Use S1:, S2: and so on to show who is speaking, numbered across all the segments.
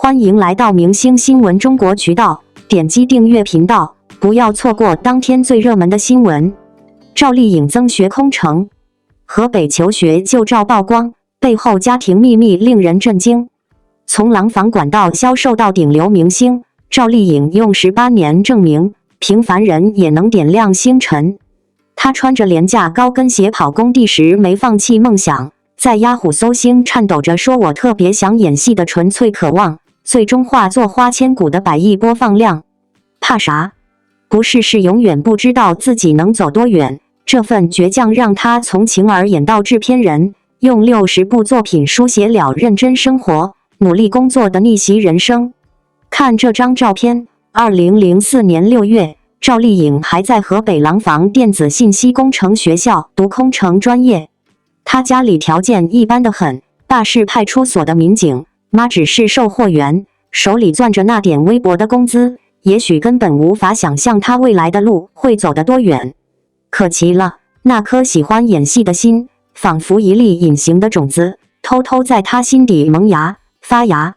S1: 欢迎来到明星新闻中国渠道，点击订阅频道，不要错过当天最热门的新闻。赵丽颖增学空城，河北求学旧照曝光，背后家庭秘密令人震惊。从廊坊管道销售到顶流明星，赵丽颖用18年证明，平凡人也能点亮星辰。她穿着廉价高跟鞋跑工地时没放弃梦想，在雅虎搜星颤抖着说我特别想演戏的纯粹渴望，最终化作花千骨的100亿播放量。怕啥？不是永远不知道自己能走多远。这份倔强让她从晴儿演到制片人，用60部作品书写了认真生活、努力工作的逆袭人生。看这张照片，2004年6月，赵丽颖还在河北廊坊电子信息工程学校读工程专业。她家里条件一般的很，爸是派出所的民警，妈只是售货员，手里攥着那点微薄的工资，也许根本无法想象她未来的路会走得多远。可奇了，那颗喜欢演戏的心，仿佛一粒隐形的种子，偷偷在她心底萌芽发芽。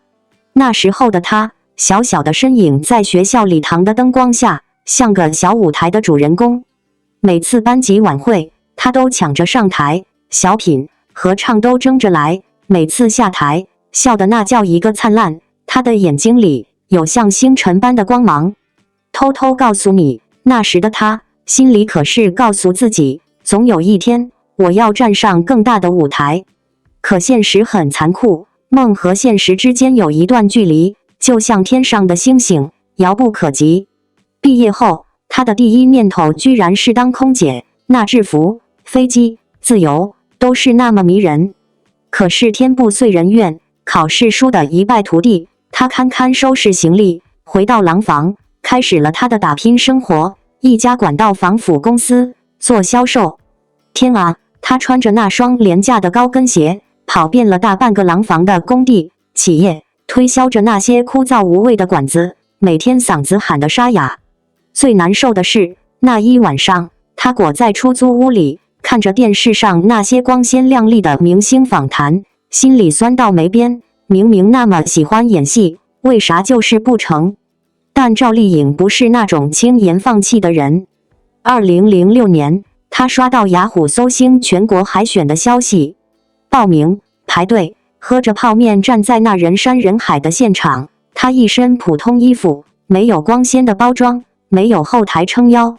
S1: 那时候的她，小小的身影在学校礼堂的灯光下，像个小舞台的主人公。每次班级晚会，她都抢着上台，小品、合唱都争着来。每次下台，笑得那叫一个灿烂。她的眼睛里有像星辰般的光芒。偷偷告诉你，那时的她心里可是告诉自己，总有一天我要站上更大的舞台。可现实很残酷，梦和现实之间有一段距离，就像天上的星星，遥不可及。毕业后，她的第一念头居然是当空姐，那制服、飞机、自由都是那么迷人。可是天不遂人愿，考试输得一败涂地，她堪堪收拾行李，回到廊坊，开始了她的打拼生活。一家管道防腐公司做销售。天啊，她穿着那双廉价的高跟鞋，跑遍了大半个廊坊的工地、企业，推销着那些枯燥无味的管子，每天嗓子喊得沙哑。最难受的是，那一晚上，她裹在出租屋里，看着电视上那些光鲜亮丽的明星访谈，心里酸到没边。明明那么喜欢演戏，为啥就是不成？但赵丽颖不是那种轻言放弃的人。2006年，她刷到雅虎搜星全国海选的消息，报名、排队，喝着泡面站在那人山人海的现场。她一身普通衣服，没有光鲜的包装，没有后台撑腰。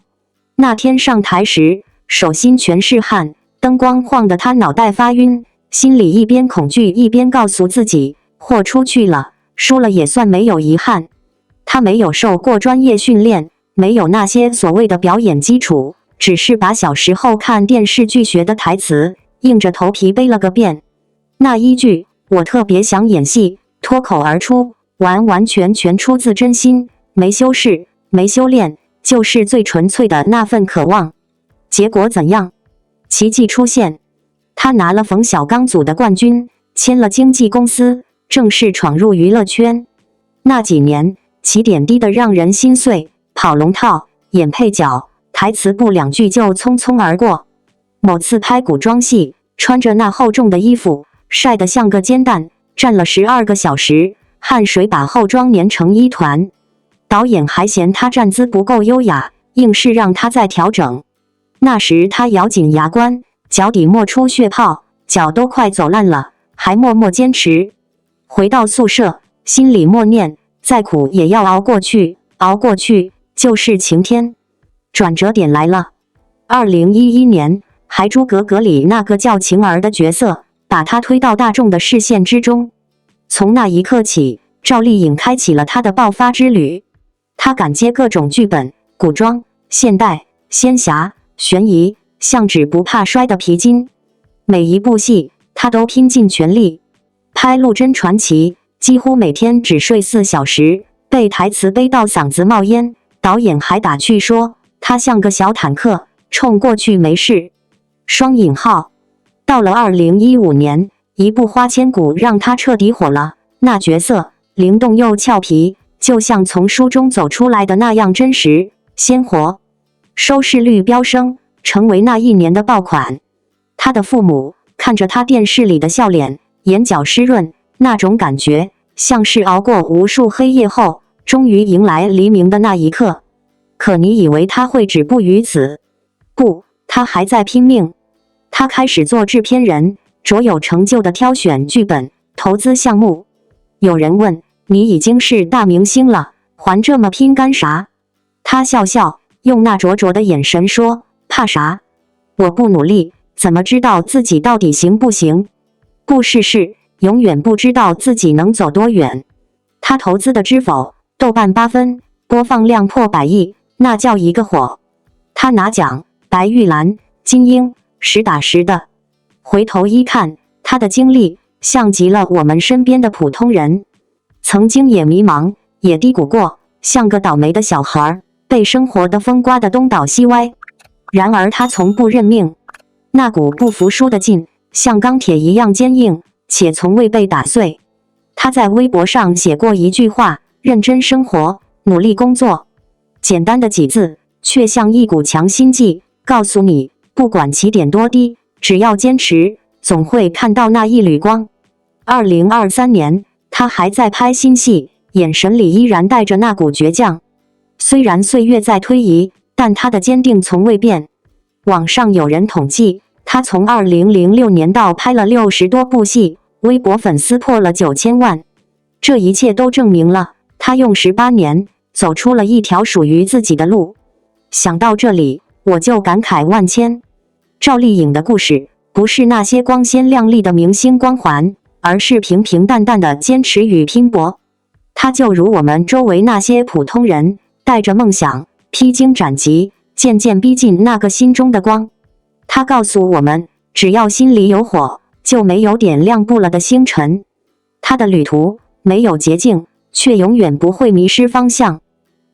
S1: 那天上台时，手心全是汗，灯光晃得她脑袋发晕，心里一边恐惧一边告诉自己，豁出去了，输了也算没有遗憾。他没有受过专业训练，没有那些所谓的表演基础，只是把小时候看电视剧学的台词硬着头皮背了个遍。那一句我特别想演戏脱口而出，完完全全出自真心，没修饰，没修炼，就是最纯粹的那份渴望。结果怎样？奇迹出现，他拿了冯小刚组的冠军，签了经纪公司，正式闯入娱乐圈。那几年起点低得让人心碎，跑龙套、演配角，台词不2句就匆匆而过。某次拍古装戏，穿着那厚重的衣服，晒得像个煎蛋，站了12个小时，汗水把后装粘成一团。导演还嫌他站姿不够优雅，硬是让他再调整。那时他咬紧牙关，脚底磨出血泡，脚都快走烂了，还默默坚持。回到宿舍，心里默念，再苦也要熬过去，熬过去就是晴天。转折点来了，2011年，《还珠格格》里那个叫晴儿的角色，把她推到大众的视线之中。从那一刻起，赵丽颖开启了她的爆发之旅。她敢接各种剧本，古装、现代、仙侠、悬疑，像纸不怕摔的皮筋。每一部戏，她都拼尽全力。拍《陆贞传奇》，几乎每天只睡4小时，背台词背到嗓子冒烟，导演还打趣说他像个小坦克，冲过去没事。双引号。到了2015年，一部《花千骨》让他彻底火了，那角色灵动又俏皮，就像从书中走出来的那样真实、鲜活。收视率飙升，成为那一年的爆款。他的父母看着他电视里的笑脸，眼角湿润，那种感觉像是熬过无数黑夜后，终于迎来黎明的那一刻。可你以为他会止步于此？不，他还在拼命。他开始做制片人，卓有成就的挑选剧本、投资项目。有人问：你已经是大明星了，还这么拼干啥？他笑笑，用那灼灼的眼神说：怕啥？我不努力，怎么知道自己到底行不行？不试试，永远不知道自己能走多远。他投资的《知否》豆瓣8分，播放量破100亿，那叫一个火。他拿奖，白玉兰、金鹰，实打实的。回头一看，他的经历像极了我们身边的普通人，曾经也迷茫，也低谷过，像个倒霉的小孩，被生活的风刮得东倒西歪。然而他从不认命，那股不服输的劲，像钢铁一样坚硬，且从未被打碎。他在微博上写过一句话：认真生活，努力工作。简单的几字，却像一股强心剂，告诉你，不管起点多低，只要坚持，总会看到那一缕光。2023年，他还在拍新戏，眼神里依然带着那股倔强。虽然岁月在推移，但他的坚定从未变。网上有人统计，他从2006年到拍了60多部戏，微博粉丝破了9000万。这一切都证明了，他用18年走出了一条属于自己的路。想到这里，我就感慨万千。赵丽颖的故事，不是那些光鲜亮丽的明星光环，而是平平淡淡的坚持与拼搏。她就如我们周围那些普通人，带着梦想，披荆斩棘，渐渐逼近那个心中的光。她告诉我们，只要心里有火，就没有点亮不了的星辰。她的旅途没有捷径，却永远不会迷失方向。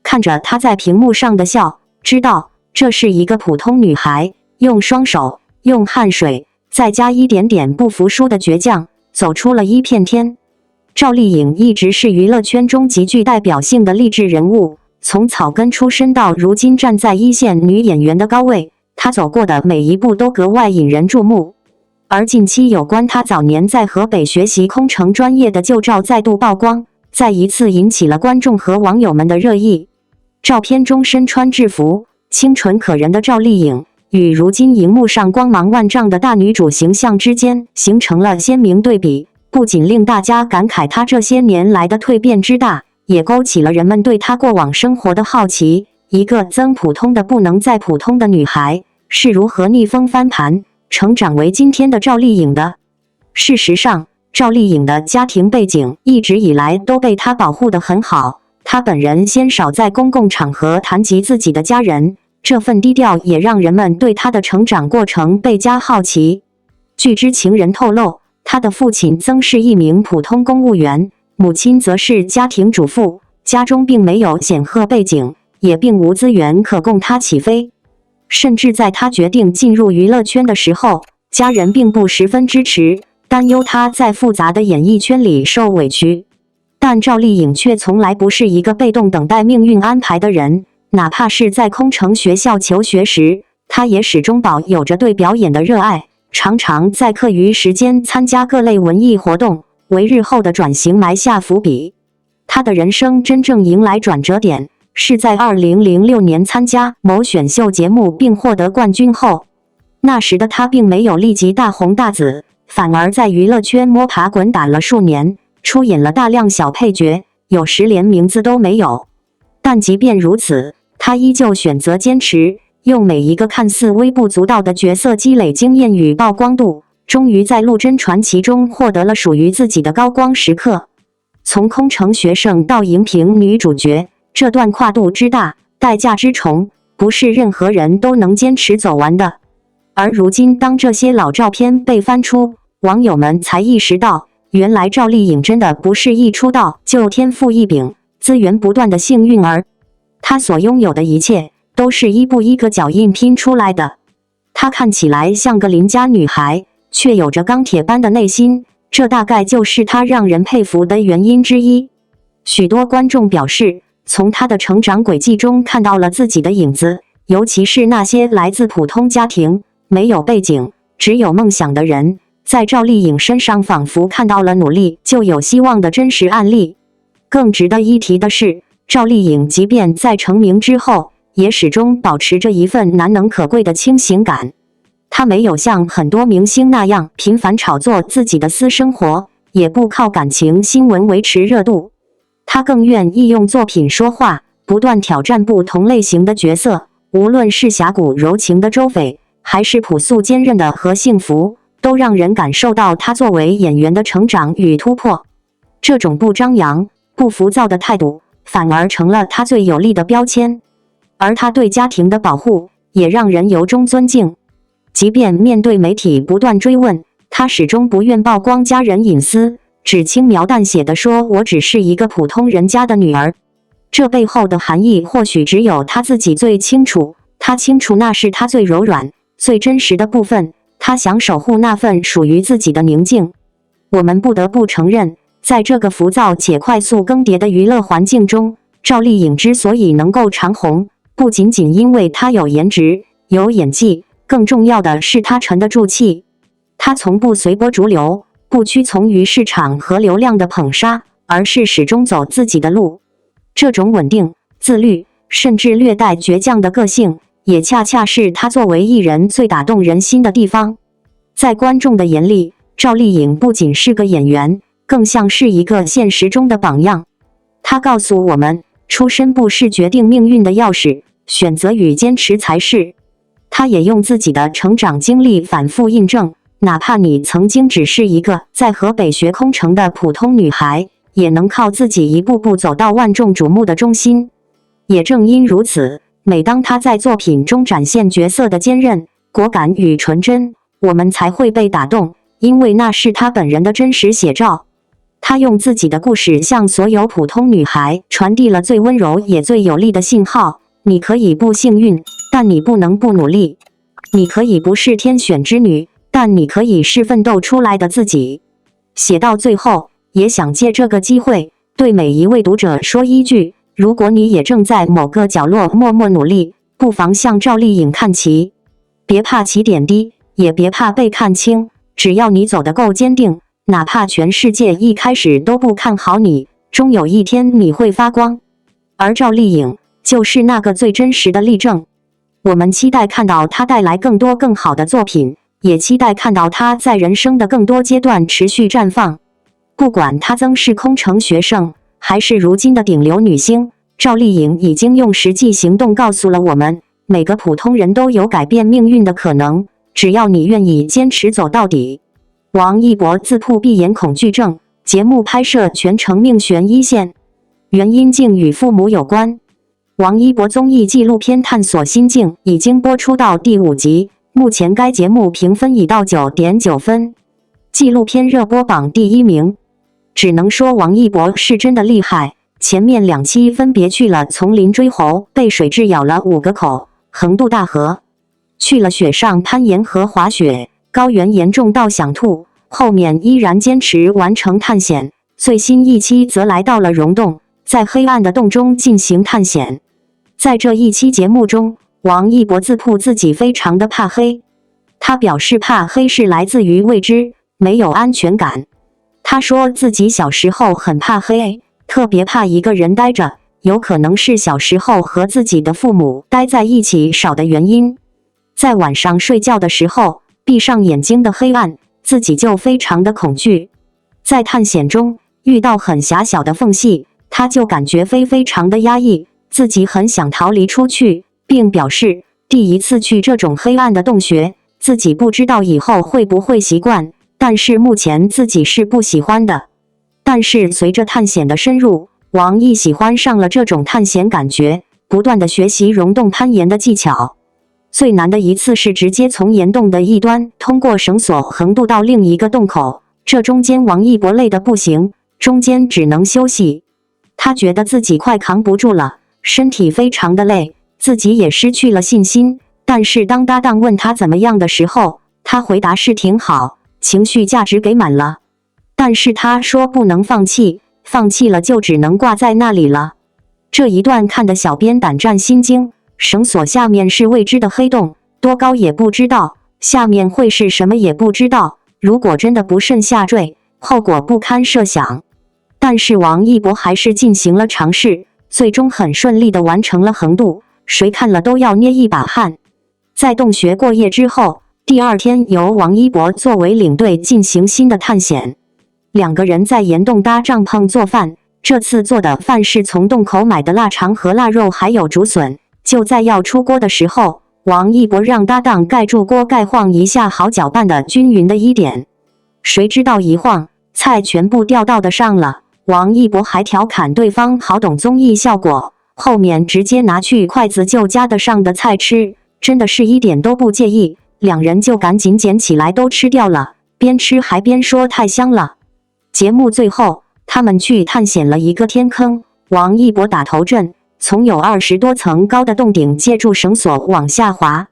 S1: 看着她在屏幕上的笑，知道这是一个普通女孩，用双手，用汗水，再加一点点不服输的倔强，走出了一片天。赵丽颖一直是娱乐圈中极具代表性的励志人物，从草根出身到如今站在一线女演员的高位，她走过的每一步都格外引人注目。而近期有关她早年在河北学习空乘专业的旧照再度曝光，再一次引起了观众和网友们的热议。照片中身穿制服、清纯可人的赵丽颖，与如今荧幕上光芒万丈的大女主形象之间形成了鲜明对比，不仅令大家感慨她这些年来的蜕变之大，也勾起了人们对她过往生活的好奇。一个曾普通的不能再普通的女孩，是如何逆风翻盘，成长为今天的赵丽颖的？事实上，赵丽颖的家庭背景一直以来都被她保护得很好，她本人鲜少在公共场合谈及自己的家人，这份低调也让人们对她的成长过程倍加好奇。据知情人透露，她的父亲曾是一名普通公务员，母亲则是家庭主妇，家中并没有显赫背景，也并无资源可供她起飞。甚至在她决定进入娱乐圈的时候，家人并不十分支持，担忧她在复杂的演艺圈里受委屈。但赵丽颖却从来不是一个被动等待命运安排的人，哪怕是在空乘学校求学时，她也始终保有着对表演的热爱，常常在课余时间参加各类文艺活动，为日后的转型埋下伏笔。她的人生真正迎来转折点，是在2006年参加某选秀节目并获得冠军后。那时的她并没有立即大红大紫，反而在娱乐圈摸爬滚打了数年，出演了大量小配角，有时连名字都没有。但即便如此，她依旧选择坚持，用每一个看似微不足道的角色积累经验与曝光度，终于在《陆贞传奇》中获得了属于自己的高光时刻。从空乘学生到荧屏女主角，这段跨度之大，代价之重，不是任何人都能坚持走完的。而如今，当这些老照片被翻出，网友们才意识到，原来赵丽颖真的不是一出道就天赋异禀、资源不断的幸运儿。她所拥有的一切，都是一步一个脚印拼出来的。她看起来像个邻家女孩，却有着钢铁般的内心，这大概就是她让人佩服的原因之一。许多观众表示，从她的成长轨迹中看到了自己的影子，尤其是那些来自普通家庭、没有背景、只有梦想的人，在赵丽颖身上仿佛看到了努力就有希望的真实案例。更值得一提的是，赵丽颖即便在成名之后，也始终保持着一份难能可贵的清醒感。她没有像很多明星那样频繁炒作自己的私生活，也不靠感情新闻维持热度。她更愿意用作品说话，不断挑战不同类型的角色，无论是侠骨柔情的周翡，还是朴素坚韧的何幸福，都让人感受到她作为演员的成长与突破。这种不张扬、不浮躁的态度，反而成了她最有力的标签。而她对家庭的保护，也让人由衷尊敬。即便面对媒体不断追问，她始终不愿曝光家人隐私，只轻描淡写地说：“我只是一个普通人家的女儿。”这背后的含义，或许只有她自己最清楚。她清楚那是她最柔软、最真实的部分。她想守护那份属于自己的宁静。我们不得不承认，在这个浮躁且快速更迭的娱乐环境中，赵丽颖之所以能够长红，不仅仅因为她有颜值、有演技，更重要的是她沉得住气。她从不随波逐流，不屈从于市场和流量的捧杀，而是始终走自己的路。这种稳定、自律，甚至略带倔强的个性，也恰恰是她作为艺人最打动人心的地方。在观众的眼里，赵丽颖不仅是个演员，更像是一个现实中的榜样。她告诉我们，出身不是决定命运的钥匙，选择与坚持才是。她也用自己的成长经历反复印证，哪怕你曾经只是一个在河北学空乘的普通女孩，也能靠自己一步步走到万众瞩目的中心。也正因如此，每当她在作品中展现角色的坚韧、果敢与纯真，我们才会被打动，因为那是她本人的真实写照。她用自己的故事向所有普通女孩传递了最温柔也最有力的信号：你可以不幸运，但你不能不努力；你可以不是天选之女，但你可以是奋斗出来的自己。写到最后，也想借这个机会对每一位读者说一句：如果你也正在某个角落默默努力，不妨向赵丽颖看齐。别怕起点低，也别怕被看清，只要你走得够坚定，哪怕全世界一开始都不看好你，终有一天你会发光。而赵丽颖就是那个最真实的例证。我们期待看到她带来更多更好的作品，也期待看到她在人生的更多阶段持续绽放。不管她曾是空乘学生，还是如今的顶流女星，赵丽颖已经用实际行动告诉了我们，每个普通人都有改变命运的可能，只要你愿意坚持走到底。王一博自曝闭眼恐惧症，节目拍摄全程命悬一线，原因竟与父母有关。王一博综艺纪录片探索心境已经播出到第5集，目前该节目评分已到 9.9 分，纪录片热播榜第1名。只能说王一博是真的厉害，前面2期分别去了丛林追猴，被水蛭咬了5个口，横渡大河，去了雪上攀岩和滑雪，高原严重到想吐，后面依然坚持完成探险。最新一期则来到了溶洞，在黑暗的洞中进行探险。在这一期节目中，王一博自曝自己非常的怕黑，他表示怕黑是来自于未知，没有安全感。他说自己小时候很怕黑，特别怕一个人待着，有可能是小时候和自己的父母待在一起少的原因。在晚上睡觉的时候，闭上眼睛的黑暗，自己就非常的恐惧。在探险中遇到很狭小的缝隙，他就感觉非常的压抑，自己很想逃离出去，并表示第一次去这种黑暗的洞穴，自己不知道以后会不会习惯，但是目前自己是不喜欢的。但是随着探险的深入，王毅喜欢上了这种探险感觉，不断的学习溶洞攀岩的技巧。最难的一次是直接从岩洞的一端通过绳索横渡到另一个洞口，这中间王一博累得不行，中间只能休息。他觉得自己快扛不住了，身体非常的累，自己也失去了信心。但是当搭档问他怎么样的时候，他回答是挺好，情绪价值给满了。但是他说不能放弃，放弃了就只能挂在那里了。这一段看得小编胆战心惊，绳索下面是未知的黑洞，多高也不知道，下面会是什么也不知道。如果真的不慎下坠，后果不堪设想。但是王一博还是进行了尝试，最终很顺利地完成了横渡，谁看了都要捏一把汗。在洞穴过夜之后，第二天由王一博作为领队进行新的探险。2个人在岩洞搭帐篷做饭，这次做的饭是从洞口买的腊肠和腊肉，还有竹笋。就在要出锅的时候，王一博让搭档盖住锅盖晃一下，好搅拌的均匀的一点。谁知道一晃，菜全部掉到的上了。王一博还调侃对方好懂综艺效果，后面直接拿去筷子就夹得上的菜吃，真的是一点都不介意。2人就赶紧捡起来都吃掉了，边吃还边说太香了。节目最后，他们去探险了一个天坑，王一博打头阵，从有20多层高的洞顶借助绳索往下滑。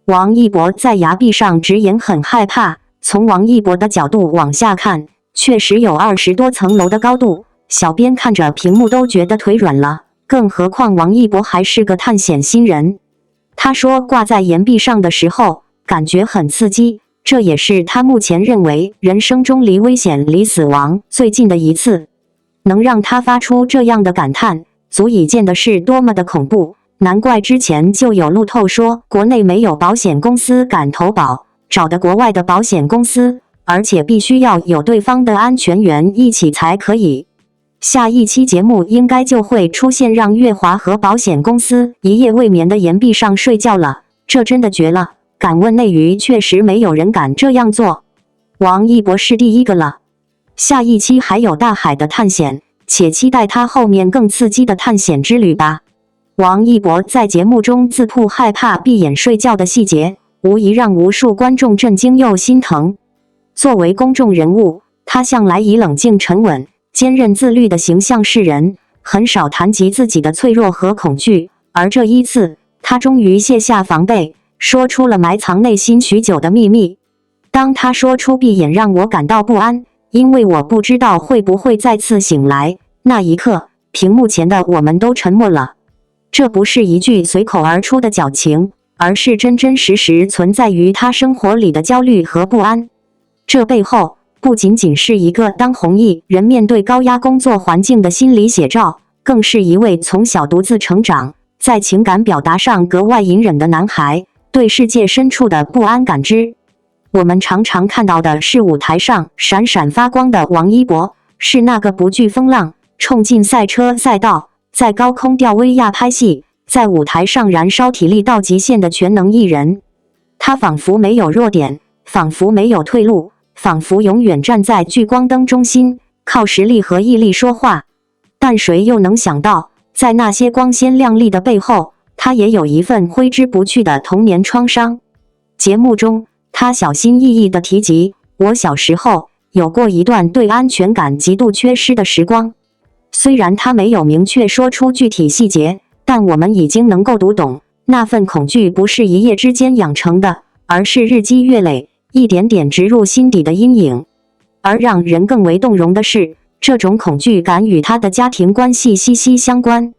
S1: 王一博在崖壁上直言很害怕，从王一博的角度往下看，确实有20多层楼的高度，小编看着屏幕都觉得腿软了，更何况王一博还是个探险新人。他说挂在岩壁上的时候，感觉很刺激，这也是他目前认为人生中离危险、离死亡最近的一次。能让他发出这样的感叹，足以见的是多么的恐怖。难怪之前就有路透说，国内没有保险公司敢投保，找的国外的保险公司，而且必须要有对方的安全员一起才可以。下一期节目应该就会出现让月华和保险公司一夜未眠的岩壁上睡觉了，这真的绝了。敢问内娱确实没有人敢这样做，王一博是第一个了。下一期还有大海的探险，且期待他后面更刺激的探险之旅吧。王一博在节目中自曝害怕闭眼睡觉的细节，无疑让无数观众震惊又心疼。作为公众人物，他向来以冷静沉稳、坚韧自律的形象示人，很少谈及自己的脆弱和恐惧。而这一次，他终于卸下防备，说出了埋藏内心许久的秘密。当他说出闭眼让我感到不安，因为我不知道会不会再次醒来，那一刻，屏幕前的我们都沉默了。这不是一句随口而出的矫情，而是真真实实存在于他生活里的焦虑和不安。这背后不仅仅是一个当红艺人面对高压工作环境的心理写照，更是一位从小独自成长，在情感表达上格外隐忍的男孩对世界深处的不安感知。我们常常看到的是舞台上闪闪发光的王一博，是那个不惧风浪，冲进赛车赛道，在高空吊威亚拍戏，在舞台上燃烧体力到极限的全能艺人。他仿佛没有弱点，仿佛没有退路，仿佛永远站在聚光灯中心，靠实力和毅力说话。但谁又能想到，在那些光鲜亮丽的背后，他也有一份挥之不去的童年创伤。节目中，他小心翼翼地提及，我小时候有过一段对安全感极度缺失的时光。虽然他没有明确说出具体细节，但我们已经能够读懂，那份恐惧不是一夜之间养成的，而是日积月累，一点点植入心底的阴影。而让人更为动容的是，这种恐惧感与他的家庭关系息息相关。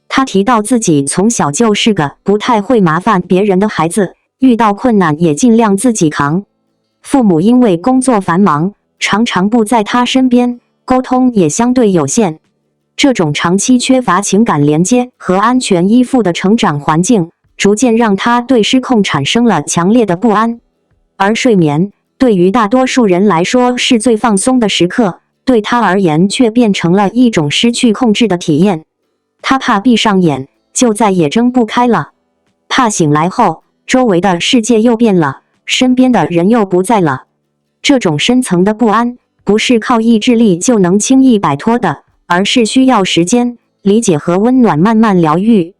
S1: 他提到自己从小就是个不太会麻烦别人的孩子，遇到困难也尽量自己扛。父母因为工作繁忙，常常不在他身边，沟通也相对有限。这种长期缺乏情感连接和安全依附的成长环境，逐渐让他对失控产生了强烈的不安。而睡眠，对于大多数人来说是最放松的时刻，对他而言却变成了一种失去控制的体验。他怕闭上眼，就再也睁不开了；怕醒来后，周围的世界又变了，身边的人又不在了。这种深层的不安，不是靠意志力就能轻易摆脱的，而是需要时间、理解和温暖慢慢疗愈。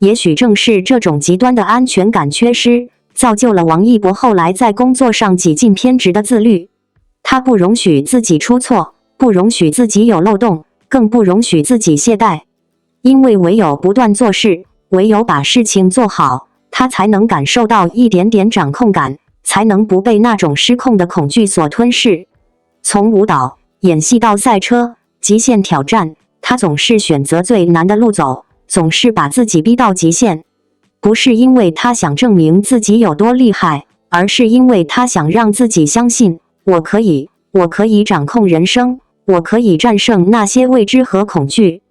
S1: 也许正是这种极端的安全感缺失，造就了王一博后来在工作上几近偏执的自律。他不容许自己出错，不容许自己有漏洞，更不容许自己懈怠。因为唯有不断做事，唯有把事情做好，他才能感受到一点点掌控感，才能不被那种失控的恐惧所吞噬。从舞蹈、演戏到赛车、极限挑战，他总是选择最难的路走，总是把自己逼到极限。不是因为他想证明自己有多厉害，而是因为他想让自己相信，我可以掌控人生，我可以战胜那些未知和恐惧。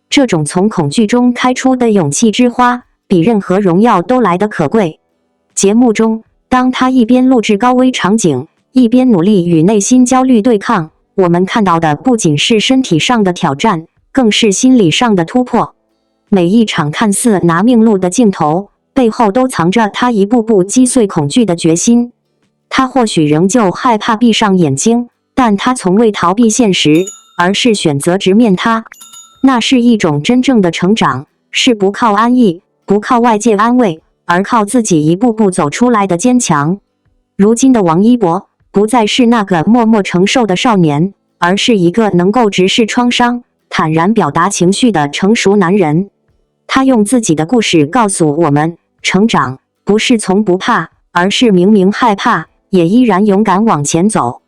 S1: 这种从恐惧中开出的勇气之花，比任何荣耀都来得可贵。节目中，当他一边录制高危场景，一边努力与内心焦虑对抗，我们看到的不仅是身体上的挑战，更是心理上的突破。每一场看似拿命录的镜头，背后都藏着他一步步击碎恐惧的决心。他或许仍旧害怕闭上眼睛，但他从未逃避现实，而是选择直面它。那是一种真正的成长，是不靠安逸，不靠外界安慰，而靠自己一步步走出来的坚强。如今的王一博不再是那个默默承受的少年，而是一个能够直视创伤、坦然表达情绪的成熟男人。他用自己的故事告诉我们，成长不是从不怕，而是明明害怕，也依然勇敢往前走。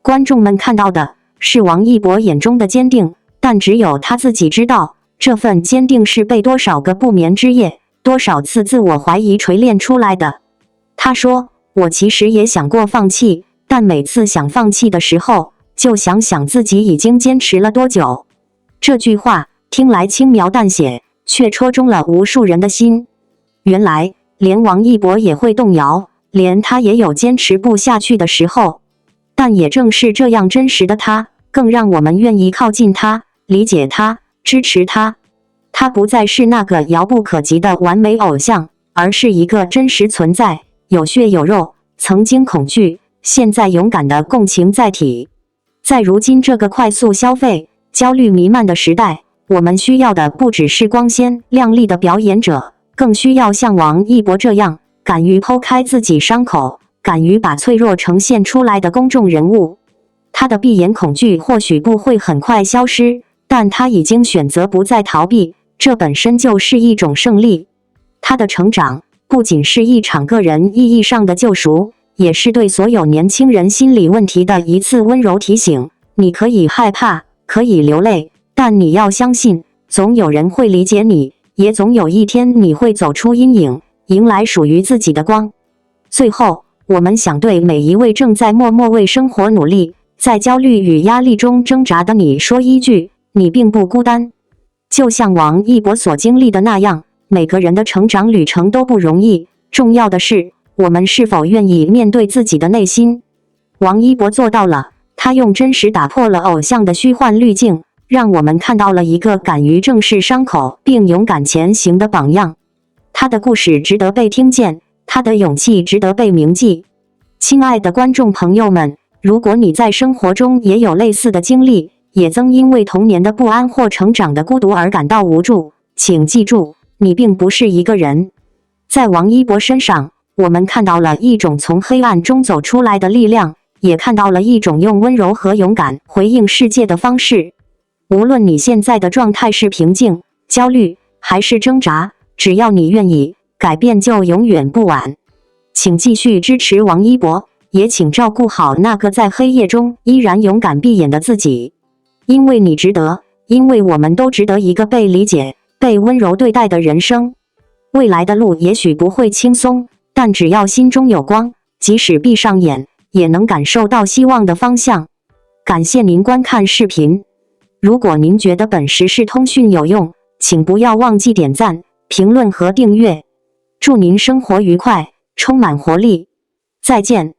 S1: 观众们看到的是王一博眼中的坚定，但只有他自己知道，这份坚定是被多少个不眠之夜、多少次自我怀疑锤炼出来的。他说，我其实也想过放弃，但每次想放弃的时候，就想想自己已经坚持了多久。这句话听来轻描淡写，却戳中了无数人的心。原来，连王一博也会动摇，连他也有坚持不下去的时候。但也正是这样真实的他，更让我们愿意靠近他，理解他，支持他。他不再是那个遥不可及的完美偶像，而是一个真实存在，有血有肉，曾经恐惧，现在勇敢的共情载体。在如今这个快速消费、焦虑弥漫的时代，我们需要的不只是光鲜亮丽的表演者，更需要像王一博这样，敢于剖开自己伤口，敢于把脆弱呈现出来的公众人物。他的闭眼恐惧或许不会很快消失，但他已经选择不再逃避，这本身就是一种胜利。他的成长不仅是一场个人意义上的救赎，也是对所有年轻人心理问题的一次温柔提醒。你可以害怕，可以流泪，但你要相信，总有人会理解你，也总有一天你会走出阴影，迎来属于自己的光。最后，我们想对每一位正在默默为生活努力，在焦虑与压力中挣扎的你说一句，你并不孤单。就像王一博所经历的那样，每个人的成长旅程都不容易，重要的是，我们是否愿意面对自己的内心。王一博做到了，他用真实打破了偶像的虚幻滤镜，让我们看到了一个敢于正视伤口并勇敢前行的榜样。他的故事值得被听见，他的勇气值得被铭记。亲爱的观众朋友们，如果你在生活中也有类似的经历，也曾因为童年的不安或成长的孤独而感到无助，请记住，你并不是一个人。在王一博身上，我们看到了一种从黑暗中走出来的力量，也看到了一种用温柔和勇敢回应世界的方式。无论你现在的状态是平静、焦虑还是挣扎，只要你愿意，改变就永远不晚。请继续支持王一博，也请照顾好那个在黑夜中依然勇敢闭眼的自己。因为你值得，因为我们都值得一个被理解、被温柔对待的人生。未来的路也许不会轻松，但只要心中有光，即使闭上眼，也能感受到希望的方向。感谢您观看视频。如果您觉得本时事通讯有用，请不要忘记点赞、评论和订阅。祝您生活愉快，充满活力。再见。